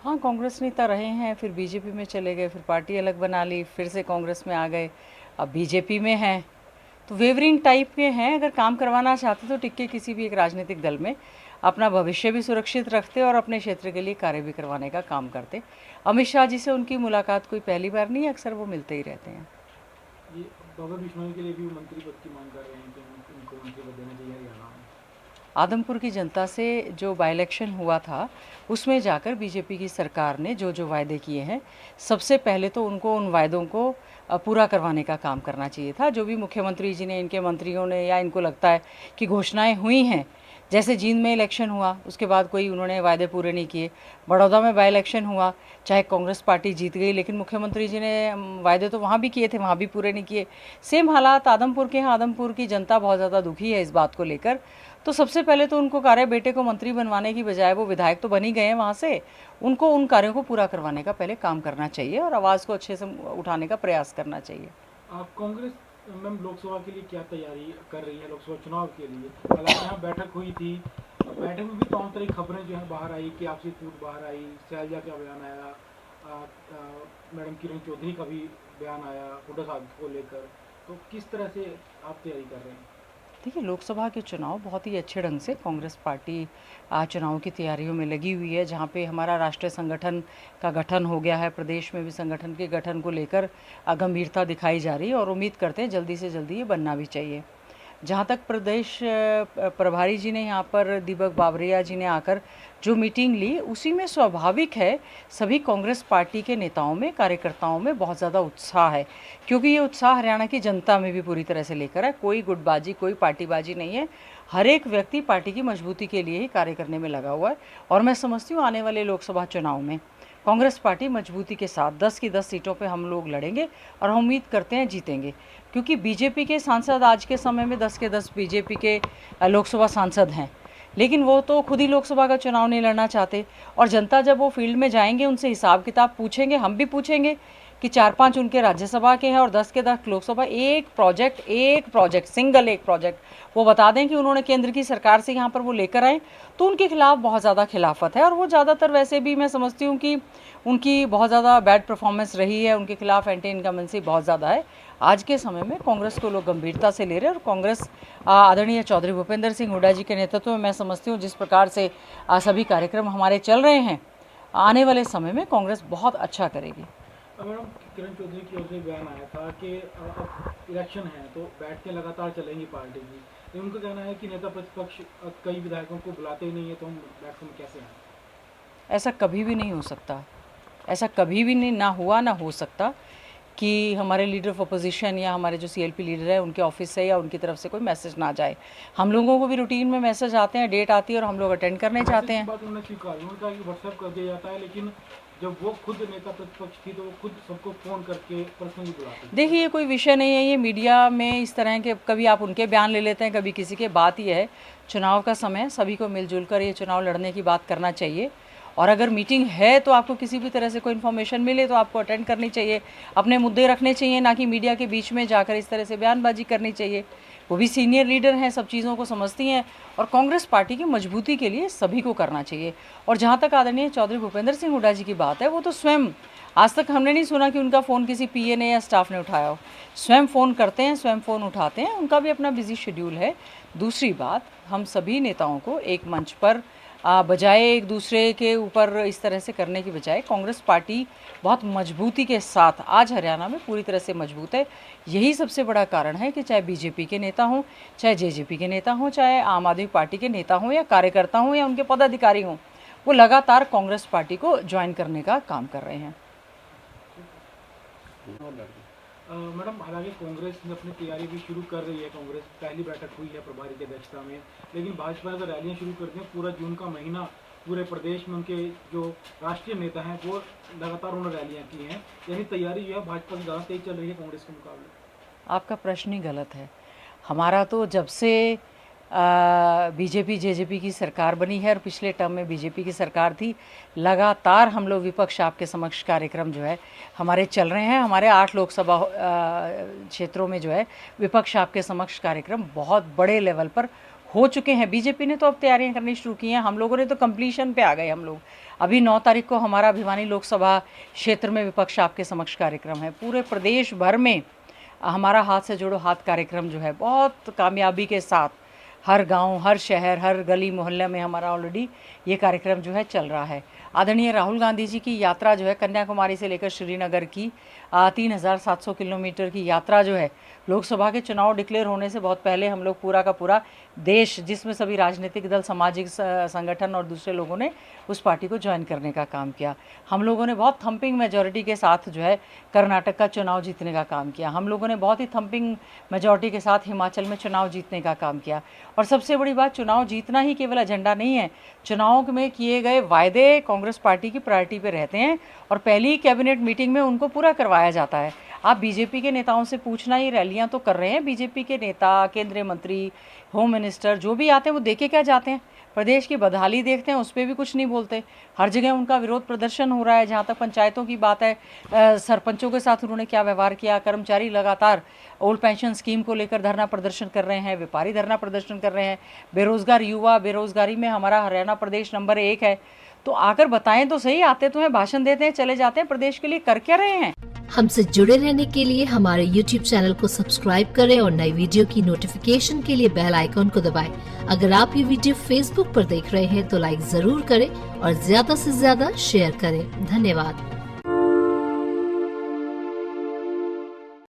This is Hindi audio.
हाँ, कांग्रेस नेता रहे हैं, फिर बीजेपी में चले गए, फिर पार्टी अलग बना ली, फिर से कांग्रेस में आ गए, अब बीजेपी में हैं। तो वेवरिंग टाइप के हैं। अगर काम करवाना चाहते तो टिक के किसी भी एक राजनीतिक दल में अपना भविष्य भी सुरक्षित रखते और अपने क्षेत्र के लिए कार्य भी करवाने का काम करते। अमित शाह जी से उनकी मुलाकात कोई पहली बार नहीं है, अक्सर वो मिलते ही रहते हैं। ये बाबा बिश्नोई के लिए भी मंत्री पद की मांग कर रहे हैं कि उनको मंत्री पद देना चाहिए हरियाणा में। आदमपुर की जनता से जो बाई इलेक्शन हुआ था, उसमें जाकर बीजेपी की सरकार ने जो जो वायदे किए हैं, सबसे पहले तो उनको उन वायदों को पूरा करवाने का काम करना चाहिए था। जो भी मुख्यमंत्री जी ने, इनके मंत्रियों ने, या इनको लगता है कि घोषणाएं हुई हैं, जैसे जींद में इलेक्शन हुआ उसके बाद कोई उन्होंने वायदे पूरे नहीं किए, बड़ौदा में बाई इलेक्शन हुआ, चाहे कांग्रेस पार्टी जीत गई लेकिन मुख्यमंत्री जी ने वायदे तो वहाँ भी किए थे, वहाँ भी पूरे नहीं किए। सेम हालात आदमपुर के हैं। आदमपुर की जनता बहुत ज़्यादा दुखी है इस बात को लेकर। तो सबसे पहले तो उनको कार्य बेटे को मंत्री बनवाने की बजाय, वो विधायक तो बन ही गए हैं वहाँ से, उनको उन कार्यों को पूरा करवाने का पहले काम करना चाहिए और आवाज़ को अच्छे से उठाने का प्रयास करना चाहिए। आप कांग्रेस मैम लोकसभा के लिए क्या तैयारी कर रही है, लोकसभा चुनाव के लिए? हालांकि यहाँ बैठक हुई थी, बैठक में भी तमाम तरह की खबरें जो है बाहर आई कि आपसी फूट बाहर आई, शैलजा का बयान आया, मैडम किरण चौधरी का भी बयान आया हुड्डा साहब को लेकर। तो किस तरह से आप तैयारी कर रहे हैं? देखिए, लोकसभा के चुनाव बहुत ही अच्छे ढंग से कांग्रेस पार्टी चुनाव की तैयारियों में लगी हुई है। जहाँ पे हमारा राष्ट्रीय संगठन का गठन हो गया है, प्रदेश में भी संगठन के गठन को लेकर गंभीरता दिखाई जा रही है और उम्मीद करते हैं जल्दी से जल्दी ये बनना भी चाहिए। जहाँ तक प्रदेश प्रभारी जी ने यहाँ पर, दीपक बावरिया जी ने आकर जो मीटिंग ली, उसी में स्वाभाविक है सभी कांग्रेस पार्टी के नेताओं में, कार्यकर्ताओं में बहुत ज़्यादा उत्साह है, क्योंकि ये उत्साह हरियाणा की जनता में भी पूरी तरह से लेकर है। कोई गुटबाजी, कोई पार्टीबाजी नहीं है। हर एक व्यक्ति पार्टी की मजबूती के लिए ही कार्य करने में लगा हुआ है और मैं समझती हूँ आने वाले लोकसभा चुनाव में कांग्रेस पार्टी मजबूती के साथ 10 की 10 सीटों पे हम लोग लड़ेंगे और हम उम्मीद करते हैं जीतेंगे, क्योंकि बीजेपी के सांसद आज के समय में 10 के 10 बीजेपी के लोकसभा सांसद हैं, लेकिन वो तो खुद ही लोकसभा का चुनाव नहीं लड़ना चाहते। और जनता जब वो फील्ड में जाएंगे, उनसे हिसाब किताब पूछेंगे, हम भी पूछेंगे कि 4-5 उनके राज्यसभा के हैं और 10 के 10 लोकसभा। एक प्रोजेक्ट सिंगल एक प्रोजेक्ट वो बता दें कि उन्होंने केंद्र की सरकार से यहाँ पर वो लेकर आए, तो उनके खिलाफ बहुत ज़्यादा खिलाफत है। और वो ज़्यादातर वैसे भी मैं समझती हूँ कि उनकी बहुत ज़्यादा बैड परफॉर्मेंस रही है, उनके खिलाफ एंटी इनकम्बेंसी बहुत ज़्यादा है। आज के समय में कांग्रेस को लोग गंभीरता से ले रहे हैं और कांग्रेस आदरणीय चौधरी भूपेंद्र सिंह हुड्डा जी के नेतृत्व में मैं समझती हूँ जिस प्रकार से सभी कार्यक्रम हमारे चल रहे हैं, आने वाले समय में कांग्रेस बहुत अच्छा करेगी। मैडम, किरण चौधरी की ओर से बयान आया था कि अब इलेक्शन है तो बैठ के लगातार चलेंगी पार्टी की, लेकिन उनका कहना है कि नेता प्रतिपक्ष कई विधायकों को बुलाते ही नहीं है, तो हम बैठक में कैसे आए? ऐसा कभी भी नहीं हो सकता, ऐसा कभी भी नहीं, ना हुआ ना हो सकता कि हमारे लीडर ऑफ अपोजिशन या हमारे जो सीएलपी लीडर है उनके ऑफिस से या उनकी तरफ से कोई मैसेज ना जाए। हम लोगों को भी रूटीन में मैसेज आते हैं, डेट आती है और हम लोग अटेंड करने चाहते हैं। बात उन्होंने स्वीकार, उन्होंने कहा कि व्हाट्सएप कर दिया जाता है, लेकिन जब वो खुद नेता प्रतिपक्ष थी तो वो खुद सबको फोन करके पर्सनली बुलाती। देखिए, ये कोई विषय नहीं है, ये मीडिया में इस तरह के कभी आप उनके बयान ले लेते हैं, कभी किसी के। बात ये है, चुनाव का समय, सभी को मिलजुल कर ये चुनाव लड़ने की बात करना चाहिए। और अगर मीटिंग है तो आपको किसी भी तरह से कोई इन्फॉर्मेशन मिले तो आपको अटेंड करनी चाहिए, अपने मुद्दे रखने चाहिए, ना कि मीडिया के बीच में जाकर इस तरह से बयानबाजी करनी चाहिए। वो भी सीनियर लीडर हैं, सब चीज़ों को समझती हैं और कांग्रेस पार्टी की मजबूती के लिए सभी को करना चाहिए। और जहाँ तक आदरणीय चौधरी भूपेंद्र सिंह हुड्डा जी की बात है, वो तो स्वयं, आज तक हमने नहीं सुना कि उनका फ़ोन किसी पीए ने या स्टाफ ने उठाया हो। स्वयं फ़ोन करते हैं, स्वयं फ़ोन उठाते हैं, उनका भी अपना बिजी शेड्यूल है। दूसरी बात, हम सभी नेताओं को एक मंच पर बजाय एक दूसरे के ऊपर इस तरह से करने की बजाय, कांग्रेस पार्टी बहुत मजबूती के साथ आज हरियाणा में पूरी तरह से मजबूत है। यही सबसे बड़ा कारण है कि चाहे बीजेपी के नेता हों, चाहे जेजेपी के नेता हों, चाहे आम आदमी पार्टी के नेता हों या कार्यकर्ता हों या उनके पदाधिकारी हों, वो लगातार कांग्रेस पार्टी को ज्वाइन करने का काम कर रहे हैं। मैडम, हालांकि कांग्रेस ने अपनी तैयारी भी शुरू कर रही है, कांग्रेस पहली बैठक हुई है प्रभारी की अध्यक्षता में, लेकिन भाजपा ने तो रैलियाँ शुरू कर दी हैं। पूरा जून का महीना पूरे प्रदेश में उनके जो राष्ट्रीय नेता हैं वो लगातार उन्होंने रैलियाँ की हैं, यानी तैयारी जो है भाजपा की ज़्यादा तेज चल रही है कांग्रेस के मुकाबले। आपका प्रश्न ही गलत है। हमारा तो जब से बीजेपी जेजेपी की सरकार बनी है और पिछले टर्म में बीजेपी की सरकार थी, लगातार हम लोग विपक्ष आपके समक्ष कार्यक्रम जो है हमारे चल रहे हैं। हमारे 8 लोकसभा क्षेत्रों में जो है विपक्ष आपके समक्ष कार्यक्रम बहुत बड़े लेवल पर हो चुके हैं। बीजेपी ने तो अब तैयारियां करनी शुरू की हैं, हम लोगों ने तो कंप्लीशन पे आ गए हम लोग। अभी 9 तारीख को हमारा भिवानी लोकसभा क्षेत्र में विपक्ष आपके समक्ष कार्यक्रम है। पूरे प्रदेश भर में हमारा हाथ से जोड़ो हाथ कार्यक्रम जो है बहुत कामयाबी के साथ हर गांव, हर शहर, हर गली मोहल्ले में हमारा ऑलरेडी ये कार्यक्रम जो है चल रहा है। आदरणीय राहुल गांधी जी की यात्रा जो है कन्याकुमारी से लेकर श्रीनगर की 3700 किलोमीटर की यात्रा जो है, लोकसभा के चुनाव डिक्लेयर होने से बहुत पहले हम लोग पूरा का पूरा देश, जिसमें सभी राजनीतिक दल, सामाजिक संगठन और दूसरे लोगों ने उस पार्टी को ज्वाइन करने का काम किया। हम लोगों ने बहुत थम्पिंग मेजॉरिटी के साथ जो है कर्नाटक का चुनाव जीतने का काम किया। हम लोगों ने बहुत ही थम्पिंग मेजॉरिटी के साथ हिमाचल में चुनाव जीतने का काम किया। और सबसे बड़ी बात, चुनाव जीतना ही केवल एजेंडा नहीं है, चुनाव में किए गए वायदे कांग्रेस पार्टी की प्रायोरिटी पे रहते हैं और पहली कैबिनेट मीटिंग में उनको पूरा करवाया जाता है। आप बीजेपी के नेताओं से पूछना, ही रैलियां तो कर रहे हैं बीजेपी के नेता, केंद्रीय मंत्री, होम मिनिस्टर जो भी आते हैं वो देखे क्या जाते हैं, प्रदेश की बदहाली देखते हैं, उस पर भी कुछ नहीं बोलते। हर जगह उनका विरोध प्रदर्शन हो रहा है। जहाँ तक पंचायतों की बात है, सरपंचों के साथ उन्होंने क्या व्यवहार किया, कर्मचारी लगातार ओल्ड पेंशन स्कीम को लेकर धरना प्रदर्शन कर रहे हैं, व्यापारी धरना प्रदर्शन कर रहे हैं, बेरोजगार युवा, बेरोजगारी में हमारा हरियाणा प्रदेश नंबर 1 है। तो आकर बताएं तो सही, आते तो हैं, भाषण देते हैं, चले जाते हैं, प्रदेश के लिए कर क्या रहे हैं। हमसे जुड़े रहने के लिए हमारे YouTube चैनल को सब्सक्राइब करें और नई वीडियो की नोटिफिकेशन के लिए बेल आइकॉन को दबाएं। अगर आप ये वीडियो Facebook पर देख रहे हैं तो लाइक जरूर करें और ज्यादा से ज्यादा शेयर करें। धन्यवाद।